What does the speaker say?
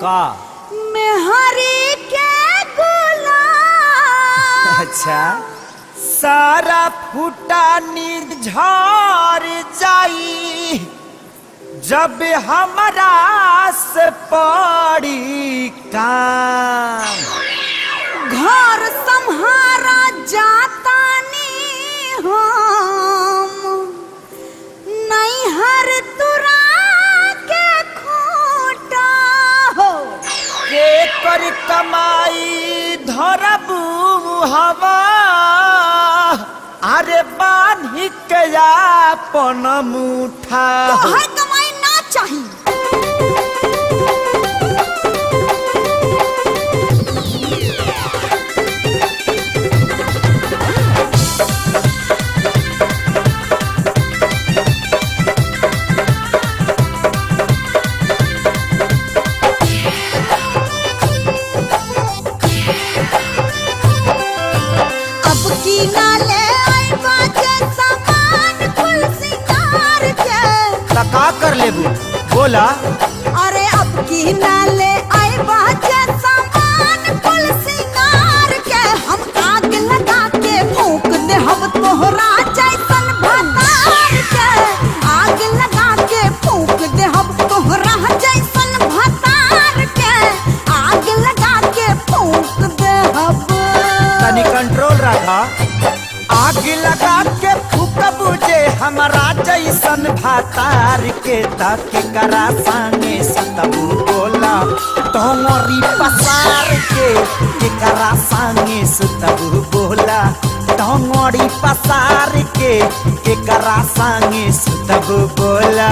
का मेहरी के गुलाम। अच्छा सारा फूटा नींद झड़ जाई जब हमरा से पड़ी काम। घर सम्हारा जातानी हम नैहर तुरा के खूटा हो। के कर कमाई धरबू हवा अरे बान्ही के अपन मुठा। तोहर कमाई ना चाहिए। अब की ना ले आई बाजे सामान कुल सिंगार के। त का कर लेबू बोला। अरे अब की ना ले आई बाजे सामान कुल सिंगार के। हम आग लगा के फूंक दे हम तोहरा जैसन भतार के। आग लगा के फूंक दे हम तोहरा जैसन भतार के। आग लगा के फूंक दे हम। तनी कंट्रोल रखा। आग लगा के फूकबू जे हमारा जैसन भातार के तक करा संगे सुतबू बोला। तोमरी पसार के करा संगे सुतबू बोला। तोमरी पसार के करा संगे सुतबू बोला।